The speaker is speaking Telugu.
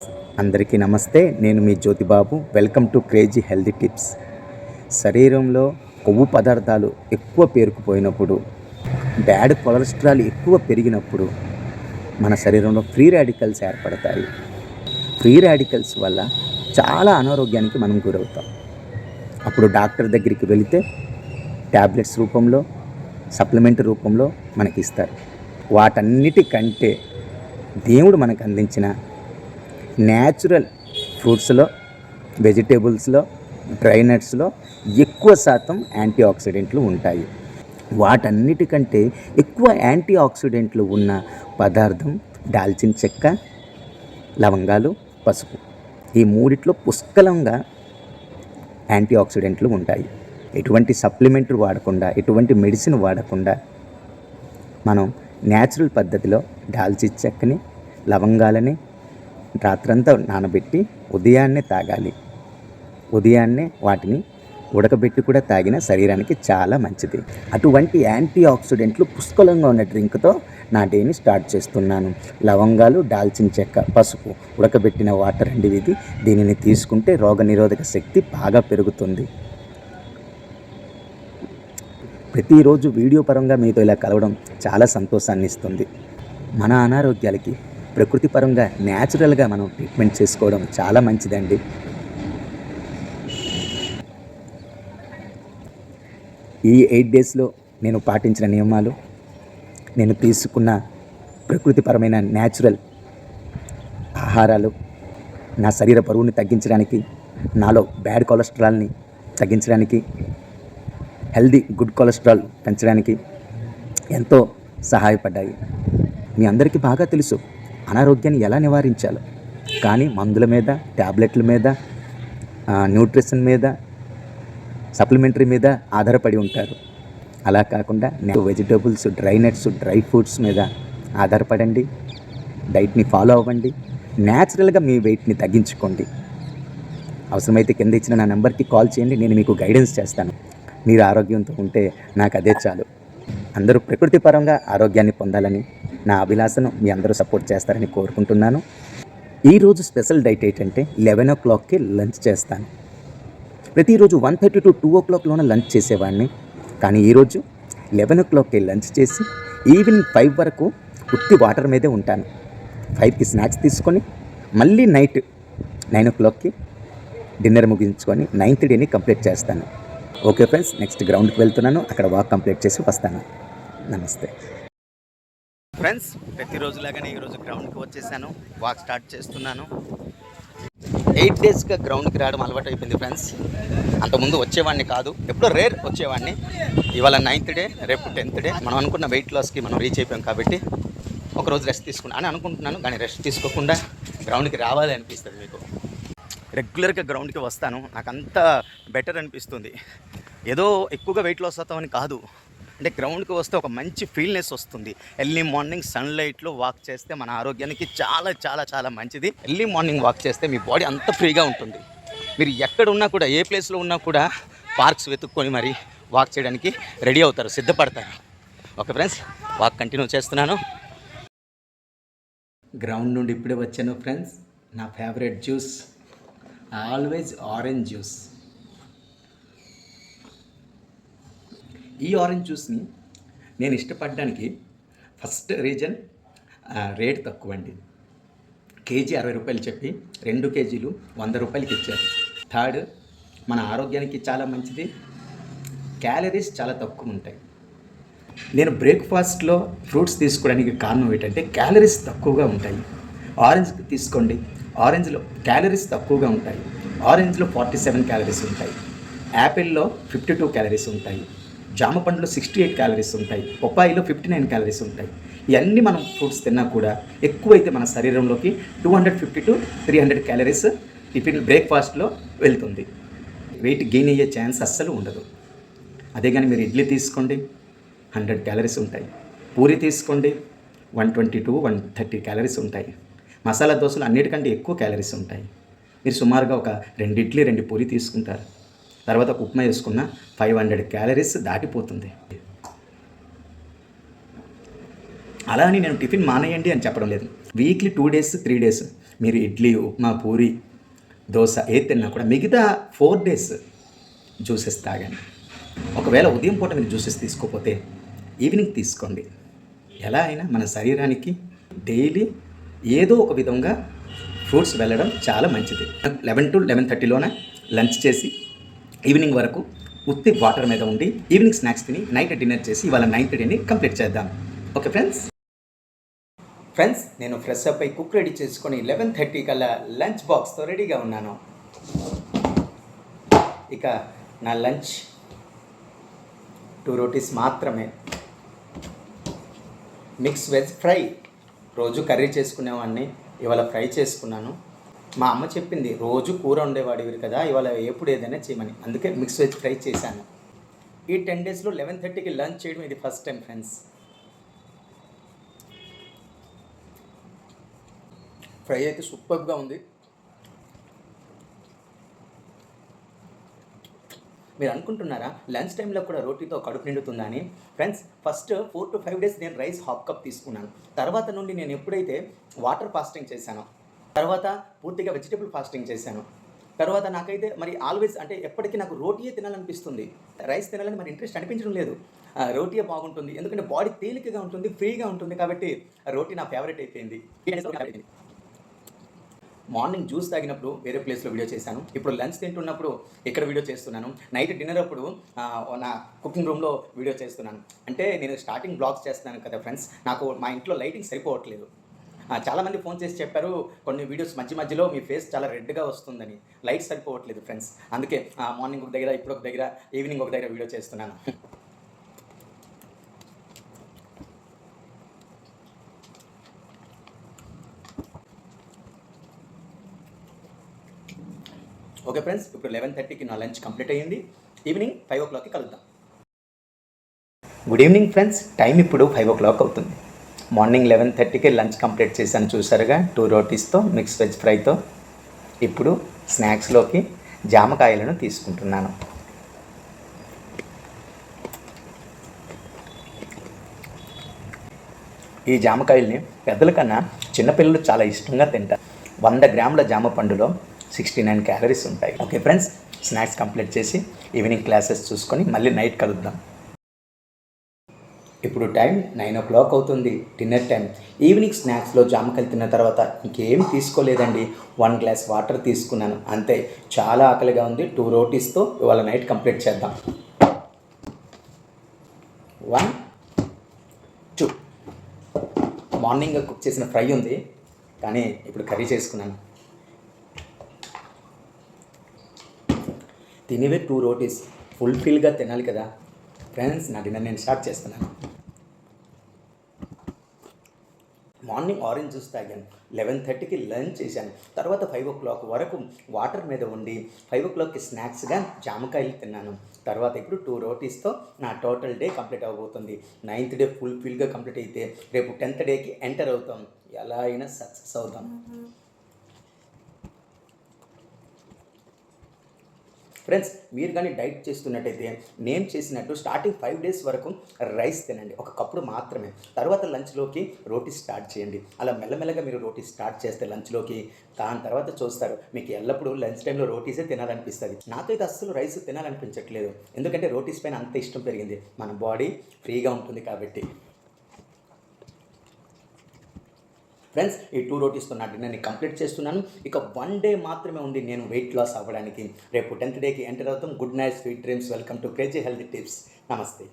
అందరికీ నమస్తే. నేను మీ Jyothibabu. Welcome to crazy healthy tips. శరీరంలో కొవ్వు పదార్థాలు ఎక్కువ పేరుకుపోయినప్పుడు, బ్యాడ్ కొలెస్ట్రాల్ ఎక్కువ పెరిగినప్పుడు మన శరీరంలో ఫ్రీ రాడికల్స్ ఏర్పడతాయి. ఫ్రీ రాడికల్స్ వల్ల చాలా అనారోగ్యానికి మనం గురవుతాం. అప్పుడు డాక్టర్ దగ్గరికి వెళితే ట్యాబ్లెట్స్ రూపంలో, సప్లిమెంట్ రూపంలో మనకి ఇస్తారు. వాటన్నిటికంటే దేవుడు మనకు అందించిన న్యాచురల్ ఫ్రూట్స్లో, వెజిటేబుల్స్లో, డ్రై నట్స్లో ఎక్కువ శాతం యాంటీ ఆక్సిడెంట్లు ఉంటాయి. వాటన్నిటికంటే ఎక్కువ యాంటీ ఆక్సిడెంట్లు ఉన్న పదార్థం దాల్చిన చెక్క, లవంగాలు, పసుపు. ఈ మూడిట్లో పుష్కలంగా యాంటీ ఆక్సిడెంట్లు ఉంటాయి. ఎటువంటి సప్లిమెంట్లు వాడకుండా, ఎటువంటి మెడిసిన్ వాడకుండా మనం న్యాచురల్ పద్ధతిలో దాల్చిన చెక్కని, లవంగాలని రాత్రంతా నానబెట్టి ఉదయాన్నే తాగాలి. ఉదయాన్నే వాటిని ఉడకబెట్టి కూడా తాగిన శరీరానికి చాలా మంచిది. అటువంటి యాంటీ ఆక్సిడెంట్లు పుష్కలంగా ఉన్న డ్రింక్తో నా డేని స్టార్ట్ చేస్తున్నాను. లవంగాలు, దాల్చిన చెక్క, పసుపు, ఉడకబెట్టిన వాటర్ అండి ఇది. దీనిని తీసుకుంటే రోగనిరోధక శక్తి బాగా పెరుగుతుంది. ప్రతిరోజు వీడియో పరంగా మీతో ఇలా కలవడం చాలా సంతోషాన్ని ఇస్తుంది. మన అనారోగ్యాలకి ప్రకృతి పరంగా న్యాచురల్గా మనం ట్రీట్మెంట్ చేసుకోవడం చాలా మంచిదండి. ఈ 8 డేస్లో నేను పాటించిన నియమాలు, నేను తీసుకున్న ప్రకృతిపరమైన న్యాచురల్ ఆహారాలు నా శరీర బరువుని తగ్గించడానికి, నాలో బ్యాడ్ కొలెస్ట్రాల్ని తగ్గించడానికి, హెల్దీ గుడ్ కొలెస్ట్రాల్ పెంచడానికి ఎంతో సహాయపడ్డాయి. మీ అందరికీ బాగా తెలుసు అనారోగ్యాన్ని ఎలా నివారించాలో. కానీ మందుల మీద, ట్యాబ్లెట్ల మీద, న్యూట్రిషన్ మీద, సప్లిమెంటరీ మీద ఆధారపడి ఉంటారు. అలా కాకుండా vegetables, dry nuts, dry fruits మీద ఆధారపడండి. డైట్ని ఫాలో అవ్వండి. న్యాచురల్గా మీ వెయిట్ని తగ్గించుకోండి. అవసరమైతే కింద ఇచ్చిన నా నెంబర్కి కాల్ చేయండి. నేను మీకు గైడెన్స్ చేస్తాను. మీరు ఆరోగ్యంతో ఉంటే నాకు అదే చాలు. అందరూ ప్రకృతి పరంగా ఆరోగ్యాన్ని పొందాలని నా అభిలాషను మీ అందరూ సపోర్ట్ చేస్తారని కోరుకుంటున్నాను. ఈరోజు స్పెషల్ డైట్ ఏంటంటే 11 o'clockకి లంచ్ చేస్తాను. ప్రతిరోజు 1:30 to 2 o'clockలోనే లంచ్ చేసేవాడిని. కానీ ఈరోజు 11 o'clockకి లంచ్ చేసి ఈవినింగ్ 5 వరకు ఉత్తి వాటర్ మీదే ఉంటాను. 5కి స్నాక్స్ తీసుకొని మళ్ళీ నైట్ 9 o'clockకి డిన్నర్ ముగించుకొని 9th డేని కంప్లీట్ చేస్తాను. ఓకే ఫ్రెండ్స్, నెక్స్ట్ గ్రౌండ్కి వెళ్తున్నాను. అక్కడ వాక్ కంప్లీట్ చేసి వస్తాను. నమస్తే ఫ్రెండ్స్. ప్రతిరోజులాగానే ఈరోజు గ్రౌండ్కి వచ్చేసాను. వాక్ స్టార్ట్ చేస్తున్నాను. 8 డేస్గా గ్రౌండ్కి రావడం అలవాటు అయిపోయింది ఫ్రెండ్స్. అంతకుముందు వచ్చేవాడిని కాదు, ఎప్పుడో రేర్ వచ్చేవాడిని. ఇవాళ 9th డే, రేపు 10th డే. మనం అనుకున్న వెయిట్ లాస్కి మనం రీచ్ అయిపోయాం కాబట్టి ఒకరోజు రెస్ట్ తీసుకున్నాను అని అనుకుంటున్నాను. కానీ రెస్ట్ తీసుకోకుండా గ్రౌండ్కి రావాలి అనిపిస్తుంది. మీకు రెగ్యులర్గా గ్రౌండ్కి వస్తాను, నాకు అంత బెటర్ అనిపిస్తుంది. ఏదో ఎక్కువగా వెయిట్ లాస్ అవుతామని కాదు, అంటే గ్రౌండ్కి వస్తే ఒక మంచి ఫీల్నెస్ వస్తుంది. ఎర్లీ మార్నింగ్ సన్లైట్లో వాక్ చేస్తే మన ఆరోగ్యానికి చాలా చాలా చాలా మంచిది. ఎర్లీ మార్నింగ్ వాక్ చేస్తే మీ బాడీ అంత ఫ్రీగా ఉంటుంది. మీరు ఎక్కడ ఉన్నా కూడా, ఏ ప్లేస్లో ఉన్నా కూడా పార్క్స్ వెతుక్కొని మరి వాక్ చేయడానికి రెడీ అవుతారు, సిద్ధపడతారు. ఓకే ఫ్రెండ్స్, వాక్ కంటిన్యూ చేస్తున్నాను. గ్రౌండ్ నుండి ఇప్పుడే వచ్చాను ఫ్రెండ్స్. నా favourite juice always orange juice. ఈ ఆరెంజ్ జ్యూస్ని నేను ఇష్టపడడానికి ఫస్ట్ రీజన్ రేట్ తక్కువ అండి. కేజీ 60 రూపాయలు చెప్పి 2 కేజీలు 100 రూపాయలకి ఇచ్చారు. థర్డ్, మన ఆరోగ్యానికి చాలా మంచిది. క్యాలరీస్ చాలా తక్కువ ఉంటాయి. నేను బ్రేక్ఫాస్ట్లో ఫ్రూట్స్ తీసుకోవడానికి కారణం ఏంటంటే క్యాలరీస్ తక్కువగా ఉంటాయి. ఆరెంజ్ తీసుకోండి, ఆరెంజ్లో క్యాలరీస్ తక్కువగా ఉంటాయి. ఆరెంజ్లో 47 క్యాలరీస్ ఉంటాయి. యాపిల్లో 52 క్యాలరీస్ ఉంటాయి. జామ పండులో 68 క్యాలరీస్ ఉంటాయి. పప్పాయిలో 59 క్యాలరీస్ ఉంటాయి. ఇవన్నీ మనం ఫ్రూట్స్ తిన్నా కూడా ఎక్కువైతే మన శరీరంలోకి 250 to 300 క్యాలరీస్ టిఫిన్ బ్రేక్ఫాస్ట్లో వెళ్తుంది. వెయిట్ గెయిన్ అయ్యే ఛాన్స్ అస్సలు ఉండదు. అదే కానీ మీరు ఇడ్లీ తీసుకోండి, 100 క్యాలరీస్ ఉంటాయి. పూరి తీసుకోండి, 120 to 130 క్యాలరీస్ ఉంటాయి. మసాలా దోశలు అన్నిటికంటే ఎక్కువ క్యాలరీస్ ఉంటాయి. మీరు సుమారుగా ఒక 2 ఇడ్లీ 2 పూరి తీసుకుంటారు. తర్వాత ఒక ఉప్మా వేసుకున్న 500 క్యాలరీస్ దాటిపోతుంది. అలా అని నేను టిఫిన్ మానేయండి అని చెప్పడం లేదు. వీక్లీ 2 డేస్ 3 డేస్ మీరు ఇడ్లీ, ఉప్మా, పూరి, దోశ ఏది తిన్నా కూడా మిగతా 4 డేస్ జ్యూసెస్ తాగండి. ఒకవేళ ఉదయం పూట మీరు జ్యూసెస్ తీసుకోకపోతే ఈవినింగ్ తీసుకోండి. ఎలా అయినా మన శరీరానికి డైలీ ఏదో ఒక విధంగా ఫ్రూట్స్ వెళ్ళడం చాలా మంచిది. 11 to 11:30లోనే లంచ్ చేసి ఈవినింగ్ వరకు ఉత్తి వాటర్ మీద ఉండి ఈవినింగ్ స్నాక్స్ తిని నైట్ డిన్నర్ చేసి ఇవాళ 9th డేని కంప్లీట్ చేద్దాం. ఓకే ఫ్రెండ్స్ నేను ఫ్రెష్ అప్ అయి కుక్ రెడీ చేసుకొని 11:30 కల్లా లంచ్ బాక్స్తో రెడీగా ఉన్నాను. ఇక నా లంచ్ 2 రోటీస్ మాత్రమే. Mix veg fry. రోజు కర్రీ చేసుకునేవాడిని, ఇవాళ ఫ్రై చేసుకున్నాను. మా అమ్మ చెప్పింది రోజు కూర ఉండేవాడివి కదా, ఇవాళ ఎప్పుడు ఏదైనా చేయమని, అందుకే మిక్స్ వెజ్ ఫ్రై చేశాను. ఈ 10 డేస్లో 11:30కి లంచ్ చేయడం ఇది ఫస్ట్ టైం ఫ్రెండ్స్. ఫ్రై అయితే సూపర్గా ఉంది. మీరు అనుకుంటున్నారా లంచ్ టైంలో కూడా రోటీతో కడుపు నిండుతుందా అని? ఫ్రెండ్స్ ఫస్ట్ 4 to 5 డేస్ నేను రైస్ హాఫ్ కప్ తీసుకున్నాను. తర్వాత నుండి నేను ఎప్పుడైతే వాటర్ ఫాస్టింగ్ చేశానో, తర్వాత పూర్తిగా వెజిటబుల్ ఫాస్టింగ్ చేశాను, తర్వాత నాకైతే మరి ఆల్వేస్ అంటే ఎప్పటికీ నాకు రోటీయే తినాలనిపిస్తుంది. రైస్ తినాలని మరి ఇంట్రెస్ట్ అనిపించడం లేదు. రోటీయే బాగుంటుంది, ఎందుకంటే బాడీ తేలికగా ఉంటుంది, ఫ్రీగా ఉంటుంది, కాబట్టి రోటీ నా ఫేవరెట్ అయిపోయింది. మార్నింగ్ జ్యూస్ తాగినప్పుడు వేరే ప్లేస్లో వీడియో చేశాను, ఇప్పుడు లంచ్ తింటున్నప్పుడు ఇక్కడ వీడియో చేస్తున్నాను, నైట్ డిన్నర్ అప్పుడు నా కుకింగ్ రూమ్లో వీడియో చేస్తున్నాను. అంటే నేను స్టార్టింగ్ బ్లాగ్స్ చేస్తున్నాను కదా ఫ్రెండ్స్, నాకు మా ఇంట్లో లైటింగ్ సరిపోవట్లేదు. చాలామంది ఫోన్ చేసి చెప్పారు కొన్ని వీడియోస్ మధ్యలో మీ ఫేస్ చాలా రెడ్గా వస్తుందని. లైట్ సరిపోవట్లేదు ఫ్రెండ్స్, అందుకే మార్నింగ్ ఒక దగ్గర, ఇప్పుడు ఒక దగ్గర, ఈవినింగ్ ఒక దగ్గర వీడియో చేస్తున్నాను. ఓకే ఫ్రెండ్స్, ఇప్పుడు 11:30కి నా లంచ్ కంప్లీట్ అయ్యింది. ఈవినింగ్ 5 o'clockకి కలుద్దాం. గుడ్ ఈవినింగ్ ఫ్రెండ్స్, టైం ఇప్పుడు 5 o'clock అవుతుంది. మార్నింగ్ 11:30కి లంచ్ కంప్లీట్ చేశాను చూసారుగా, 2 రోటీస్తో మిక్స్ వెజ్ ఫ్రైతో. ఇప్పుడు స్నాక్స్లోకి జామకాయలను తీసుకుంటున్నాను. ఈ జామకాయల్ని పెద్దల కన్నా చిన్నపిల్లలు చాలా ఇష్టంగా తింటారు. 100 గ్రాముల జామ పండులో 69 క్యాలరీస్ ఉంటాయి. ఓకే ఫ్రెండ్స్, స్నాక్స్ కంప్లీట్ చేసి ఈవినింగ్ క్లాసెస్ చూసుకొని మళ్ళీ నైట్ కలుద్దాం. ఇప్పుడు టైం 9 o'clock అవుతుంది, డిన్నర్ టైం. ఈవినింగ్ స్నాక్స్లో జామకాయలు తిన్న తర్వాత ఇంకేం తీసుకోలేదండి, 1 glass వాటర్ తీసుకున్నాను అంతే. చాలా ఆకలిగా ఉంది. 2 రోటీస్తో ఇవాళ నైట్ కంప్లీట్ చేద్దాం. 1 2 మార్నింగ్ కుక్ చేసిన ఫ్రై ఉంది, కానీ ఇప్పుడు కర్రీ చేసుకున్నాను. తినేవే 2 రోటీస్, ఫుల్ఫిల్గా తినాలి కదా ఫ్రెండ్స్. నా డిన్నర్ నేను స్టార్ట్ చేస్తున్నాను. మార్నింగ్ ఆరెంజ్ జ్యూస్ తాగాను, 11:30కి లంచ్ చేశాను, తర్వాత 5 o'clock వరకు వాటర్ మీద ఉండి 5 o'clockకి స్నాక్స్గా జామకాయలు తిన్నాను. తర్వాత ఇప్పుడు 2 రోటీస్తో నా టోటల్ డే కంప్లీట్ అవ్వబోతుంది. 9th డే ఫుల్ఫిల్గా కంప్లీట్ అయితే రేపు 10th డేకి ఎంటర్ అవుతాం. ఎలా అయినా సక్సెస్ అవుతాం. ఫ్రెండ్స్ మీరు కానీ డైట్ చేస్తున్నట్టయితే నేను చేసినట్టు స్టార్టింగ్ 5 days వరకు రైస్ తినండి, ఒక కప్పుడు మాత్రమే. తర్వాత లంచ్లోకి రోటీ స్టార్ట్ చేయండి. అలా మెల్లమెల్లగా మీరు రోటీ స్టార్ట్ చేస్తే లంచ్లోకి, దాని తర్వాత చూస్తారు మీకు ఎల్లప్పుడూ లంచ్ టైంలో రోటీసే తినాలనిపిస్తుంది. నాకైతే అస్సలు రైస్ తినాలనిపించట్లేదు, ఎందుకంటే రోటీస్ పైన అంత ఇష్టం పెరిగింది. మన బాడీ ఫ్రీగా ఉంటుంది కాబట్టి. ఫ్రెండ్స్ ఈ 2 రోటీస్తో నా డిన్నర్ని కంప్లీట్ చేస్తున్నాను. ఇక 1 డే మాత్రమే ఉంది నేను వెయిట్ లాస్ అవ్వడానికి. రేపు 10th డేకి ఎంటర్ అవుతాం. Good night, sweet dreams. Welcome to crazy healthy tips. నమస్తే.